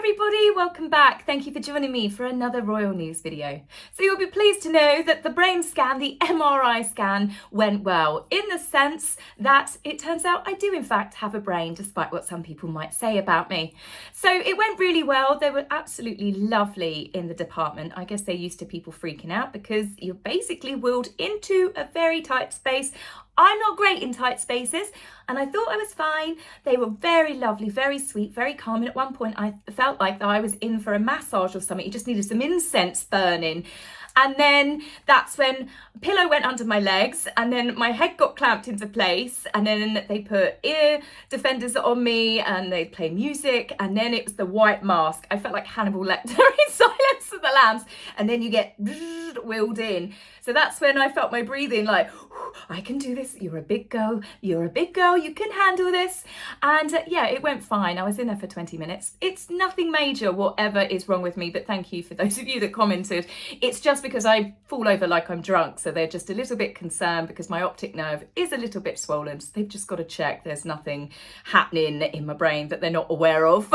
everybody, welcome back. Thank you for joining me for another royal news video. So you'll be pleased to know that the brain scan, the MRI scan, went well, in the sense that it turns out I do in fact have a brain, despite what some people might say about me. So it went really well. They were absolutely lovely in the department. I guess they're used to people freaking out because you're basically wheeled into a very tight space. I'm not great in tight spaces, and I thought I was fine. They were very lovely, very sweet, very calm. And at one point I felt like I was in for a massage or something. You just needed some incense burning. And then that's when a pillow went under my legs, and then my head got clamped into place, and then they put ear defenders on me and they play music, and then it was the white mask. I felt like Hannibal Lecter in Silence of the Lambs, and then you get wheeled in. So that's when I felt my breathing like, I can do this, you're a big girl, you can handle this. And yeah, it went fine. I was in there for 20 minutes. It's nothing major, whatever is wrong with me, but thank you for those of you that commented. It's just because I fall over like I'm drunk, so they're just a little bit concerned because my optic nerve is a little bit swollen, so they've just got to check there's nothing happening in my brain that they're not aware of.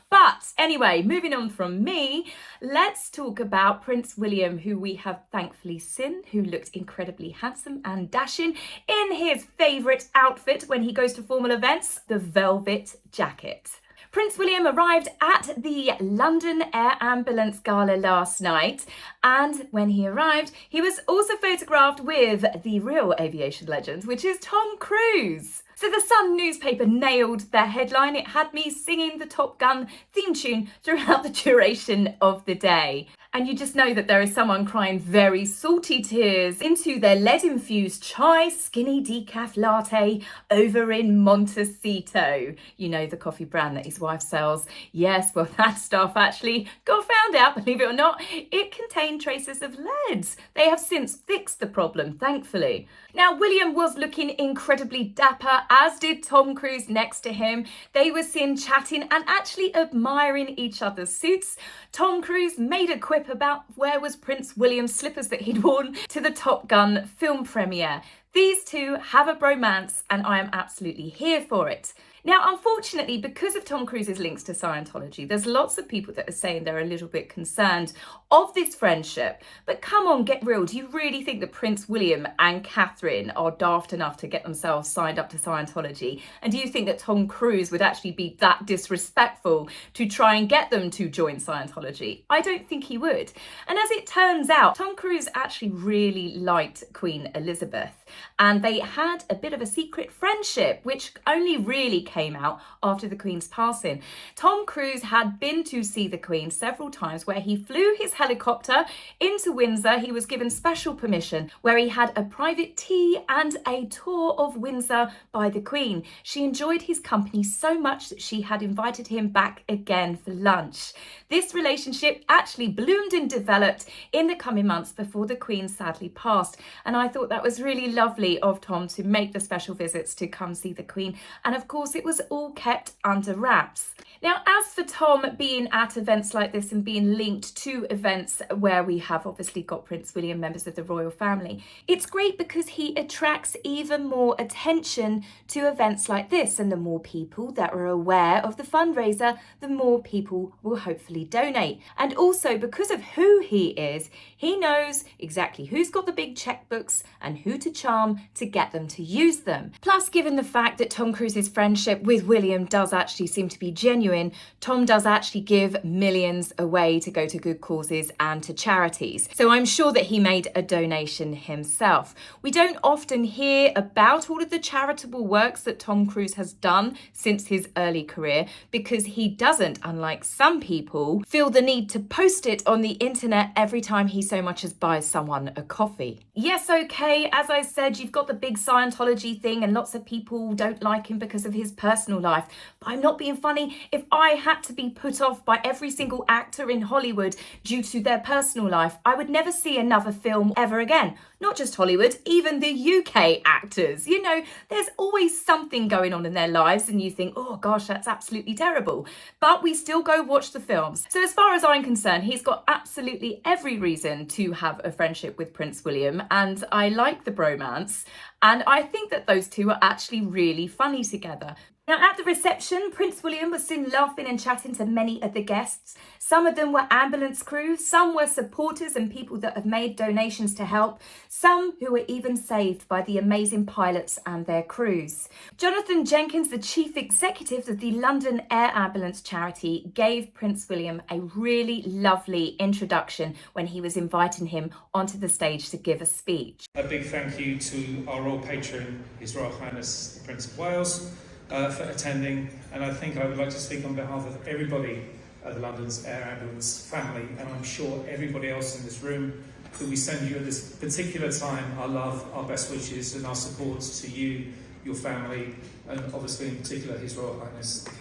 But anyway, moving on from me, let's talk about Prince William, who we have thankfully seen, who looked incredibly handsome and dashing in his favourite outfit when he goes to formal events, the velvet jacket. Prince William arrived at the London Air Ambulance Gala last night, and when he arrived, he was also photographed with the real aviation legend, which is Tom Cruise. So the Sun newspaper nailed their headline. It had me singing the Top Gun theme tune throughout the duration of the day. And you just know that there is someone crying very salty tears into their lead-infused chai skinny decaf latte over in Montecito. You know, the coffee brand that his wife sells. Yes, well, that stuff actually got found out, believe it or not. It contained traces of lead. They have since fixed the problem, thankfully. Now, William was looking incredibly dapper, as did Tom Cruise next to him. They were seen chatting and actually admiring each other's suits. Tom Cruise made a quip about where was Prince William's slippers that he'd worn to the Top Gun film premiere. These two have a bromance, and I am absolutely here for it. Now, unfortunately, because of Tom Cruise's links to Scientology, there's lots of people that are saying they're a little bit concerned of this friendship. But come on, get real. Do you really think that Prince William and Catherine are daft enough to get themselves signed up to Scientology? And do you think that Tom Cruise would actually be that disrespectful to try and get them to join Scientology? I don't think he would. And as it turns out, Tom Cruise actually really liked Queen Elizabeth. And they had a bit of a secret friendship, which only really came out after the Queen's passing. Tom Cruise had been to see the Queen several times, where he flew his helicopter into Windsor. He was given special permission, where he had a private tea and a tour of Windsor by the Queen. She enjoyed his company so much that she had invited him back again for lunch. This relationship actually bloomed and developed in the coming months before the Queen sadly passed. And I thought that was really lovely of Tom to make the special visits to come see the Queen. And of course, it was all kept under wraps. Now, as for Tom being at events like this and being linked to events where we have obviously got Prince William, members of the royal family, it's great because he attracts even more attention to events like this. And the more people that are aware of the fundraiser, the more people will hopefully donate. And also, because of who he is, he knows exactly who's got the big checkbooks and who to charm to get them to use them. Plus, given the fact that Tom Cruise's friendship with William does actually seem to be genuine, Tom does actually give millions away to go to good causes and to charities. So I'm sure that he made a donation himself. We don't often hear about all of the charitable works that Tom Cruise has done since his early career, because he doesn't, unlike some people, feel the need to post it on the internet every time he so much as buys someone a coffee. Yes, okay, as I said, you've got the big Scientology thing and lots of people don't like him because of his personal life. But I'm not being funny. If I had to be put off by every single actor in Hollywood due to their personal life, I would never see another film ever again. Not just Hollywood, even the UK actors. You know, there's always something going on in their lives and you think, oh gosh, that's absolutely terrible. But we still go watch the films. So as far as I'm concerned, he's got absolutely every reason to have a friendship with Prince William, and I like the bromance. And I think that those two are actually really funny together. Now, at the reception, Prince William was soon laughing and chatting to many of the guests. Some of them were ambulance crew, some were supporters and people that have made donations to help, some who were even saved by the amazing pilots and their crews. Jonathan Jenkins, the chief executive of the London Air Ambulance charity, gave Prince William a really lovely introduction when he was inviting him onto the stage to give a speech. A big thank you to our royal patron, His Royal Highness the Prince of Wales, for attending, and I think I would like to speak on behalf of everybody at the London's Air Ambulance family, and I'm sure everybody else in this room, that we send you at this particular time our love, our best wishes and our support to you, your family, and obviously in particular His Royal Highness the King.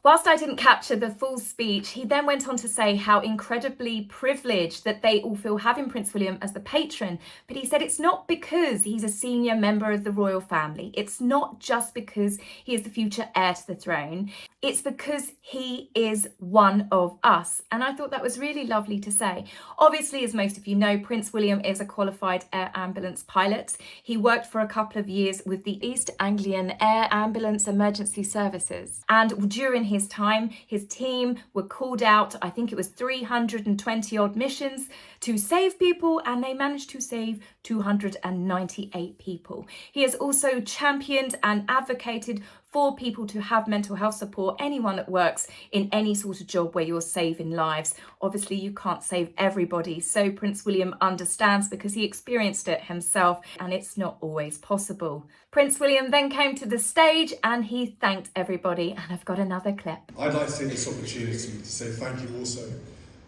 Whilst I didn't capture the full speech, he then went on to say how incredibly privileged that they all feel having Prince William as the patron. But he said it's not because he's a senior member of the royal family. It's not just because he is the future heir to the throne. It's because he is one of us. And I thought that was really lovely to say. Obviously, as most of you know, Prince William is a qualified air ambulance pilot. He worked for a couple of years with the East Anglian Air Ambulance Emergency Services. And during his time, his team were called out, I think it was 320 odd missions to save people, and they managed to save 298 people. He has also championed and advocated for people to have mental health support, anyone that works in any sort of job where you're saving lives. Obviously, you can't save everybody, so Prince William understands because he experienced it himself, and it's not always possible. Prince William then came to the stage and he thanked everybody, and I've got another clip. I'd like to take this opportunity to say thank you also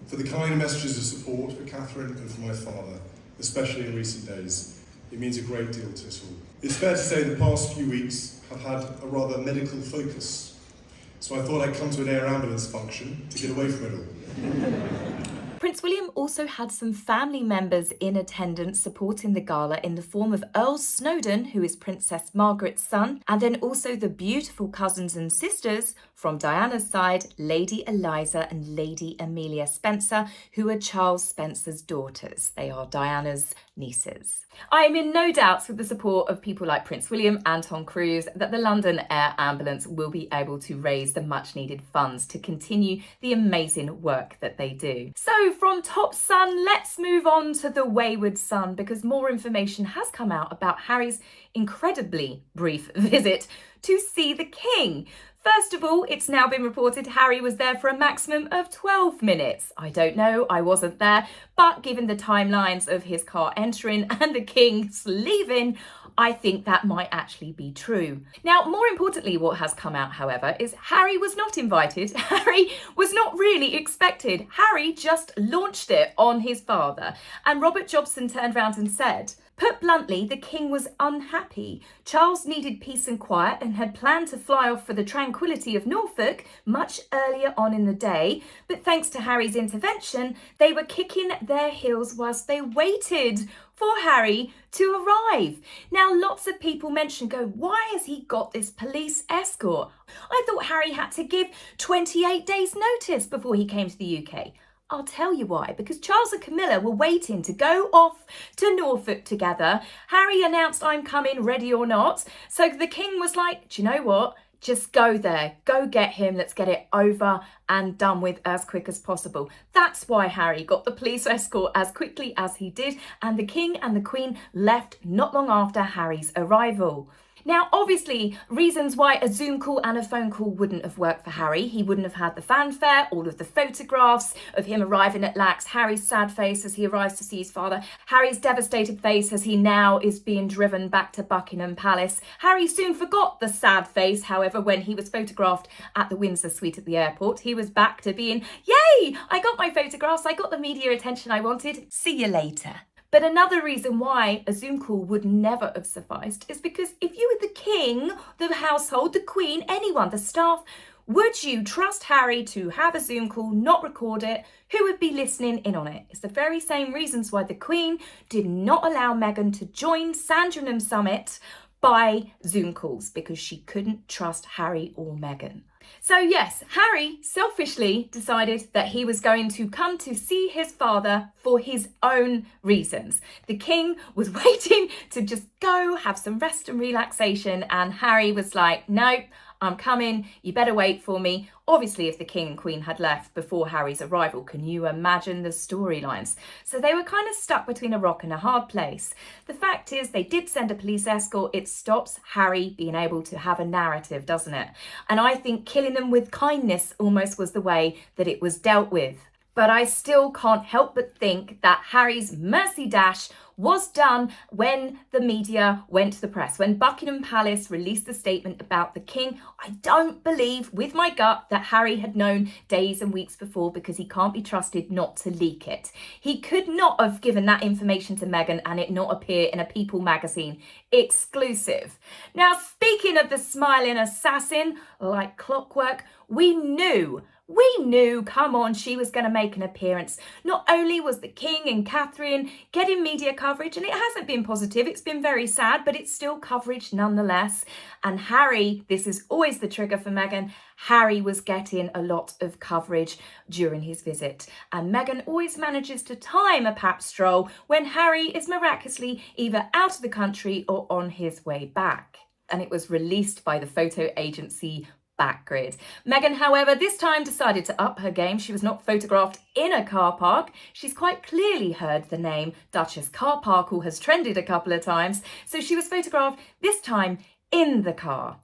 for the kind messages of support for Catherine and for my father, especially in recent days. It means a great deal to us all. It's fair to say the past few weeks have had a rather medical focus, so I thought I'd come to an air ambulance function to get away from it all. Prince William also had some family members in attendance supporting the gala in the form of Earl Snowdon, who is Princess Margaret's son, and then also the beautiful cousins and sisters from Diana's side, Lady Eliza and Lady Amelia Spencer, who are Charles Spencer's daughters. They are Diana's nieces. I am in no doubt with the support of people like Prince William and Tom Cruise that the London Air Ambulance will be able to raise the much needed funds to continue the amazing work that they do. So from top son, let's move on to the wayward son, because more information has come out about Harry's incredibly brief visit to see the King. First of all, it's now been reported Harry was there for a maximum of 12 minutes. I don't know, I wasn't there, but given the timelines of his car entering and the King's leaving, I think that might actually be true. Now, more importantly, what has come out, however, is Harry was not invited. Harry was not really expected. Harry just launched it on his father. And Robert Jobson turned around and said, "Put bluntly, the King was unhappy. Charles needed peace and quiet and had planned to fly off for the tranquility of Norfolk much earlier on in the day, but thanks to Harry's intervention, they were kicking their heels whilst they waited for Harry to arrive." Now, lots of people why has he got this police escort? I thought Harry had to give 28 days notice before he came to the UK. I'll tell you why, because Charles and Camilla were waiting to go off to Norfolk together. Harry announced, "I'm coming, ready or not." So the King was like, "Do you know what? Just go there, go get him, let's get it over and done with as quick as possible." That's why Harry got the police escort as quickly as he did, and the King and the Queen left not long after Harry's arrival. Now, obviously, reasons why a Zoom call and a phone call wouldn't have worked for Harry. He wouldn't have had the fanfare, all of the photographs of him arriving at Lax, Harry's sad face as he arrives to see his father, Harry's devastated face as he now is being driven back to Buckingham Palace. Harry soon forgot the sad face, however, when he was photographed at the Windsor suite at the airport. He was back to being, "Yay, I got my photographs, I got the media attention I wanted, see you later." But another reason why a Zoom call would never have sufficed is because if you were the King, the household, the Queen, anyone, the staff, would you trust Harry to have a Zoom call, not record it? Who would be listening in on it? It's the very same reasons why the Queen did not allow Meghan to join Sandringham Summit by Zoom calls, because she couldn't trust Harry or Meghan. So yes, Harry selfishly decided that he was going to come to see his father for his own reasons. The king was waiting to just go have some rest and relaxation, and Harry was like, no, I'm coming, you better wait for me. Obviously, if the king and queen had left before Harry's arrival, can you imagine the storylines? So they were kind of stuck between a rock and a hard place. The fact is, they did send a police escort. It stops Harry being able to have a narrative, doesn't it? And I think killing them with kindness almost was the way that it was dealt with. But I still can't help but think that Harry's mercy dash was done when the media went to the press. When Buckingham Palace released the statement about the king, I don't believe with my gut that Harry had known days and weeks before, because he can't be trusted not to leak it. He could not have given that information to Meghan and it not appear in a People magazine exclusive. Now, speaking of the smiling assassin, like clockwork, we knew, come on, she was going to make an appearance. Not only was the king and Catherine getting media coverage, and it hasn't been positive, it's been very sad, but it's still coverage nonetheless. And Harry, this is always the trigger for Meghan, Harry was getting a lot of coverage during his visit. And Meghan always manages to time a pap stroll when Harry is miraculously either out of the country or on his way back. And it was released by the photo agency BACKGRID. Meghan, however, this time decided to up her game. She was not photographed in a car park. She's quite clearly heard the name Duchess car park, has trended a couple of times. So she was photographed this time in the car.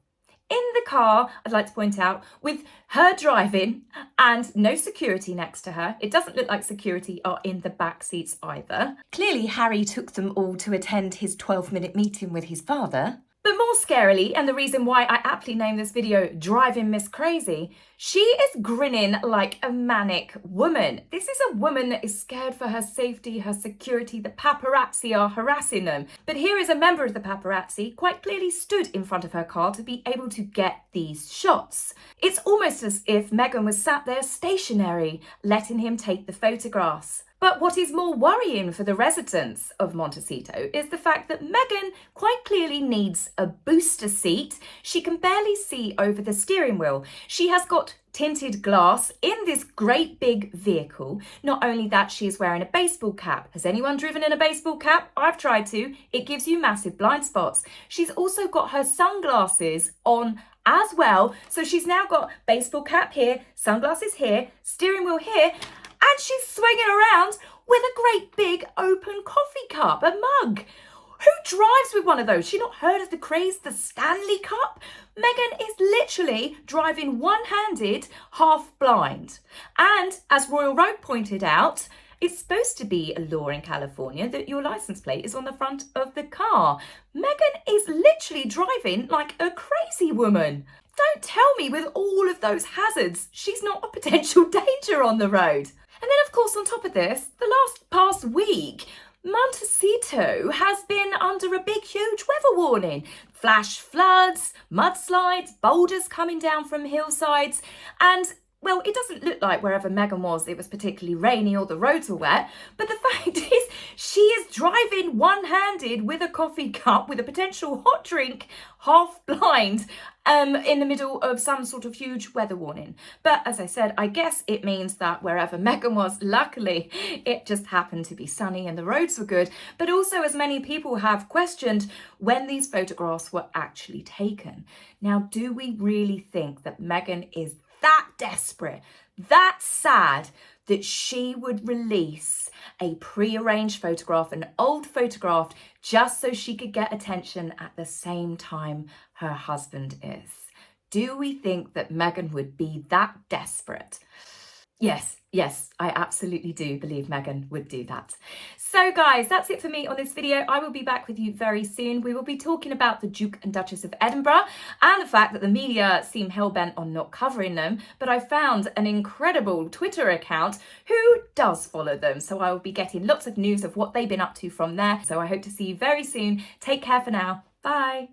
In the car, I'd like to point out, with her driving and no security next to her. It doesn't look like security are in the back seats either. Clearly, Harry took them all to attend his 12-minute meeting with his father. But more scarily, and the reason why I aptly named this video Driving Miss Crazy, she is grinning like a manic woman. This is a woman that is scared for her safety, her security. The paparazzi are harassing them. But here is a member of the paparazzi quite clearly stood in front of her car to be able to get these shots. It's almost as if Meghan was sat there stationary, letting him take the photographs. But what is more worrying for the residents of Montecito is the fact that Meghan quite clearly needs a booster seat. She can barely see over the steering wheel. She has got tinted glass in this great big vehicle. Not only that, she is wearing a baseball cap. Has anyone driven in a baseball cap? I've tried to. It gives you massive blind spots. She's also got her sunglasses on as well. So she's now got baseball cap here, sunglasses here, steering wheel here, and she's swinging around with a great big open coffee cup, a mug. Who drives with one of those? She not heard of the craze, the Stanley Cup? Meghan is literally driving one-handed, half blind. And as Royal Road pointed out, it's supposed to be a law in California that your license plate is on the front of the car. Meghan is literally driving like a crazy woman. Don't tell me with all of those hazards, she's not a potential danger on the road. And then, of course, on top of this, the past week, Montecito has been under a big, huge weather warning. Flash floods, mudslides, boulders coming down from hillsides, and well, it doesn't look like wherever Meghan was, it was particularly rainy or the roads were wet. But the fact is, she is driving one-handed with a coffee cup with a potential hot drink, half blind, in the middle of some sort of huge weather warning. But as I said, I guess it means that wherever Meghan was, luckily, it just happened to be sunny and the roads were good. But also, as many people have questioned, when these photographs were actually taken. Now, do we really think that Meghan is that desperate, that sad, that she would release a pre-arranged photograph, an old photograph, just so she could get attention at the same time her husband is? Do we think that Meghan would be that desperate? Yes, I absolutely do believe Meghan would do that. So guys, that's it for me on this video. I will be back with you very soon. We will be talking about the Duke and Duchess of Edinburgh and the fact that the media seem hell-bent on not covering them. But I found an incredible Twitter account who does follow them. So I will be getting lots of news of what they've been up to from there. So I hope to see you very soon. Take care for now. Bye.